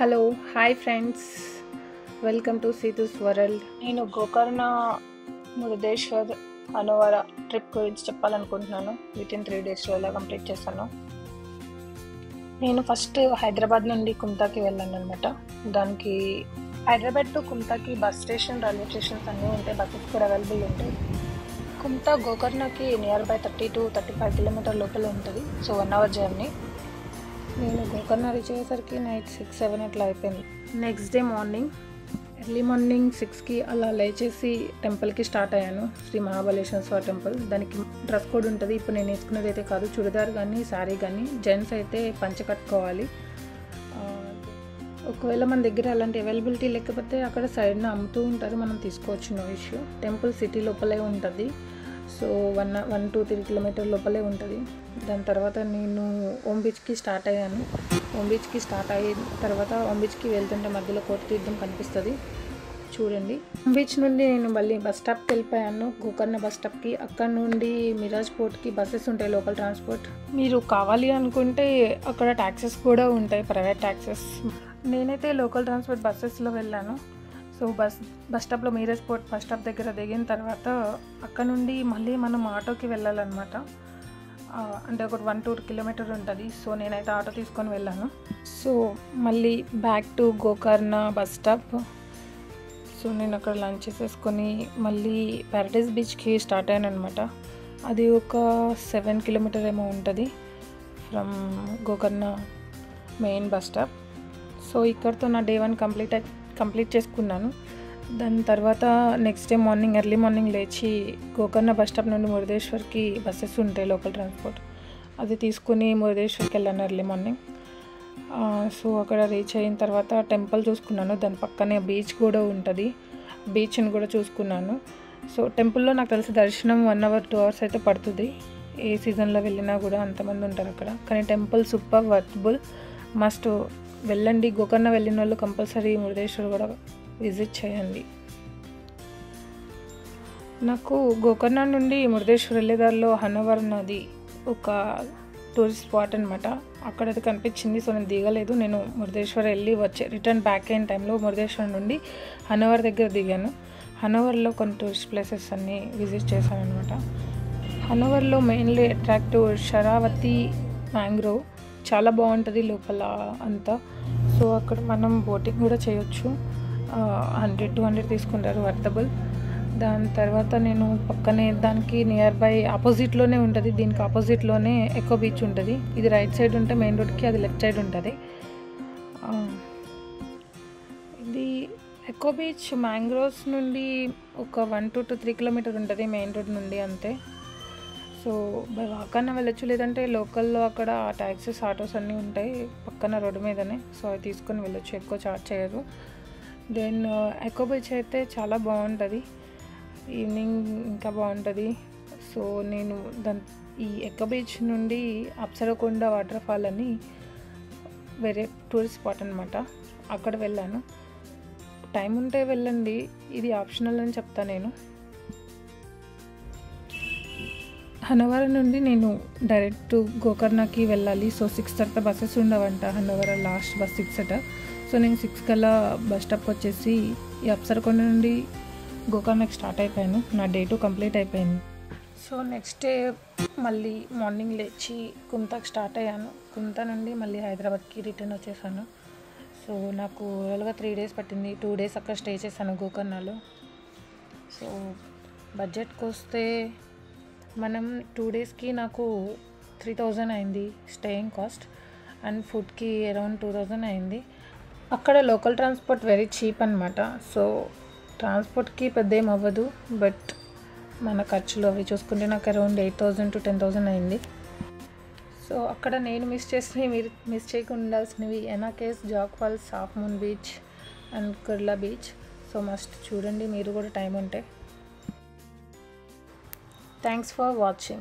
Hello hi friends, welcome to Seethu's world. నేను Gokarna, Murudeshwar, అనవర trip గురించి చెప్పాలనుకుంటున్నాను. వితిన్ 3 డేస్లో ఎలా కంప్లీట్ చేస్తాను. నేను ఫస్ట్ హైదరాబాద్ నుండి కుంతాకి వెళ్ళాను అనమాట. దానికి హైదరాబాద్ టు కుంతాకి బస్ స్టేషన్, రైల్వే స్టేషన్స్ అన్నీ ఉంటాయి. బస్సెస్ కూడా అవైలబుల్ ఉంటాయి. కుంతా గోకర్ణకి నియర్ బై 30 to 35 కిలోమీటర్ లోపల ఉంటుంది. So 1 hour journey. నేను గోకర్ణ రీచ్ అయ్యేసరికి నైట్ 6-7 అట్లా అయిపోయింది. Next day morning early morning 6కి అలా లేచేసి టెంపుల్కి స్టార్ట్ అయ్యాను. శ్రీ మహాబలేశ్వర టెంపుల్. దానికి డ్రెస్ కోడ్ ఉంటుంది. ఇప్పుడు నేను వేసుకునేది అయితే కాదు, చుడిదార్ కానీ శారీ కానీ. జెంట్స్ అయితే పంచ కట్టుకోవాలి. ఒకవేళ మన దగ్గర అలాంటి అవైలబిలిటీ లేకపోతే అక్కడ సైడ్న అమ్ముతూ ఉంటారు, మనం తీసుకోవచ్చు, నో ఇష్యూ. టెంపుల్ సిటీ లోపలే ఉంటుంది. సో 1 to 3 కిలోమీటర్ లోపలే ఉంటుంది. దాని తర్వాత నేను ఓం బీచ్కి స్టార్ట్ అయ్యాను. ఓం బీచ్కి స్టార్ట్ అయిన తర్వాత ఓం బీచ్కి వెళ్తుంటే మధ్యలో కోటి తీర్థం కనిపిస్తుంది, చూడండి. ఓం బీచ్ నుండి నేను మళ్ళీ బస్ స్టాప్కి వెళ్ళిపోయాను, గోకర్ణ బస్ స్టాప్కి. అక్కడ నుండి మిరాజ్ పోర్ట్కి బస్సెస్ ఉంటాయి, లోకల్ ట్రాన్స్పోర్ట్. మీరు కావాలి అనుకుంటే అక్కడ ట్యాక్సెస్ కూడా ఉంటాయి, ప్రైవేట్ ట్యాక్సెస్. నేనైతే లోకల్ ట్రాన్స్పోర్ట్ బస్సెస్లో వెళ్ళాను. సో బస్ స్టాప్లో మీరాజ్ పోర్ట్ బస్ స్టాప్ దగ్గర దిగిన తర్వాత అక్కడ నుండి మళ్ళీ మనం ఆటోకి వెళ్ళాలన్నమాట. అంటే ఒక 1-2 కిలోమీటర్ ఉంటుంది. సో నేనైతే ఆటో తీసుకొని వెళ్ళాను. సో మళ్ళీ back to Gokarna bus stop. So నేను అక్కడ లంచ్ చేసేసుకొని మళ్ళీ ప్యారడైజ్ బీచ్కి స్టార్ట్ అయ్యాను అనమాట. అది ఒక 7 కిలోమీటర్ ఏమో ఉంటుంది from Gokarna main bus stop. So ఇక్కడితో నా డే 1 కంప్లీట్ చేసుకున్నాను. దాని తర్వాత next day morning early morning లేచి గోకర్ణ బస్ స్టాప్ నుండి మురుదేశ్వర్కి బస్సెస్ ఉంటాయి, లోకల్ ట్రాన్స్పోర్ట్. అది తీసుకుని మురుదేశ్వర్కి వెళ్ళాను ఎర్లీ మార్నింగ్. సో అక్కడ రీచ్ అయిన తర్వాత టెంపుల్ చూసుకున్నాను. దాని పక్కనే బీచ్ కూడా ఉంటుంది, బీచ్ని కూడా చూసుకున్నాను. సో టెంపుల్లో నాకు తెలిసి దర్శనం 1 hour 2 hours అయితే పడుతుంది. ఏ సీజన్లో వెళ్ళినా కూడా అంతమంది ఉంటారు అక్కడ. కానీ టెంపుల్ సూపర్ వర్తబుల్, మస్ట్ వెళ్ళండి. గోకర్ణ వెళ్ళిన వాళ్ళు కంపల్సరీ మురుదేశ్వర్ కూడా విజిట్ చేయండి. నాకు గోకర్ణ నుండి మురుదేశ్వర్ వెళ్ళేదారిలో హనవర్ నది ఒక టూరిస్ట్ స్పాట్ అనమాట. అక్కడ అది కనిపించింది. సో నేను దిగలేదు. నేను మురుదేశ్వర్ వెళ్ళి రిటర్న్ బ్యాక్ అయిన టైంలో మురుదేశ్వర్ నుండి హనవర్ దగ్గర దిగాను. హనవర్లో కొన్ని టూరిస్ట్ ప్లేసెస్ అన్నీ విజిట్ చేశాను అనమాట. హనవర్లో మెయిన్లీ అట్రాక్టివ్ శరావతి మ్యాంగ్రోవ్ చాలా బాగుంటుంది లోపల అంతా. సో అక్కడ మనం బోటింగ్ కూడా చేయొచ్చు. 100-200 తీసుకుంటారు, వర్తబుల్. దాని తర్వాత నేను పక్కనే దానికి నియర్ బై ఆపోజిట్లోనే ఉంటుంది, దీనికి ఆపోజిట్లోనే ఎకో బీచ్ ఉంటుంది. ఇది రైట్ సైడ్ ఉంటే మెయిన్ రోడ్కి, అది లెఫ్ట్ సైడ్ ఉంటుంది. ఇది ఎకో బీచ్ మ్యాంగ్రోవ్స్ నుండి ఒక 1 to 3 కిలోమీటర్ ఉంటుంది మెయిన్ రోడ్ నుండి, అంతే. సో బై వాక్ అన్న వెళ్ళొచ్చు, లేదంటే లోకల్లో అక్కడ ట్యాక్సీస్, ఆటోస్ అన్నీ ఉంటాయి పక్కన రోడ్డు మీదనే. సో అవి తీసుకొని వెళ్ళొచ్చు, ఎక్కువ చార్జ్ చేయరు. దెన్ ఎకో బీచ్ అయితే చాలా బాగుంటుంది, ఈవినింగ్ ఇంకా బాగుంటుంది. సో నేను ఈ ఎకో బీచ్ నుండి అప్సరకొండ వాటర్ ఫాల్ అని వేరే టూరిస్ట్ స్పాట్ అనమాట, అక్కడ వెళ్ళాను. టైం ఉంటే వెళ్ళండి, ఇది ఆప్షనల్ అని చెప్తాను నేను. హనవర నుండి నేను డైరెక్ట్ గోకర్ణకి వెళ్ళాలి. సో 6 తర్వాత బస్సెస్ ఉండవంట, హనవర లాస్ట్ బస్ 6 అట. సో నేను 6 కల్లా బస్ స్టాప్ వచ్చేసి ఈ అప్సరకొండ నుండి గోకర్ణకి స్టార్ట్ అయిపోయాను. నా డే 2 కంప్లీట్ అయిపోయింది. సో నెక్స్ట్ డే మళ్ళీ మార్నింగ్ లేచి కుంతాకి స్టార్ట్ అయ్యాను. కుంతా నుండి మళ్ళీ హైదరాబాద్కి రిటర్న్ వచ్చేసాను. సో నాకు ఓవరాల్గా 3 days పట్టింది. 2 days అక్కడ స్టే చేశాను గోకర్ణలో. సో బడ్జెట్కి వస్తే మనం 2 daysకి నాకు 3000 అయింది స్టేయింగ్ కాస్ట్, అండ్ ఫుడ్కి అరౌండ్ 2000 అయింది. అక్కడ లోకల్ ట్రాన్స్పోర్ట్ వెరీ చీప్ అనమాట. సో ట్రాన్స్పోర్ట్కి పెద్ద ఏం అవ్వదు, బట్ మన ఖర్చులు అవి చూసుకుంటే నాకు అరౌండ్ 8000 to 10,000 అయింది. సో అక్కడ నేను మిస్ చేసినవి మీరు మిస్ చేయకుండా ఉండాల్సినవి ఎనాకేస్, Jog falls, half moon beach and Kudle beach. So must చూడండి మీరు కూడా టైం ఉంటే. Thanks for watching.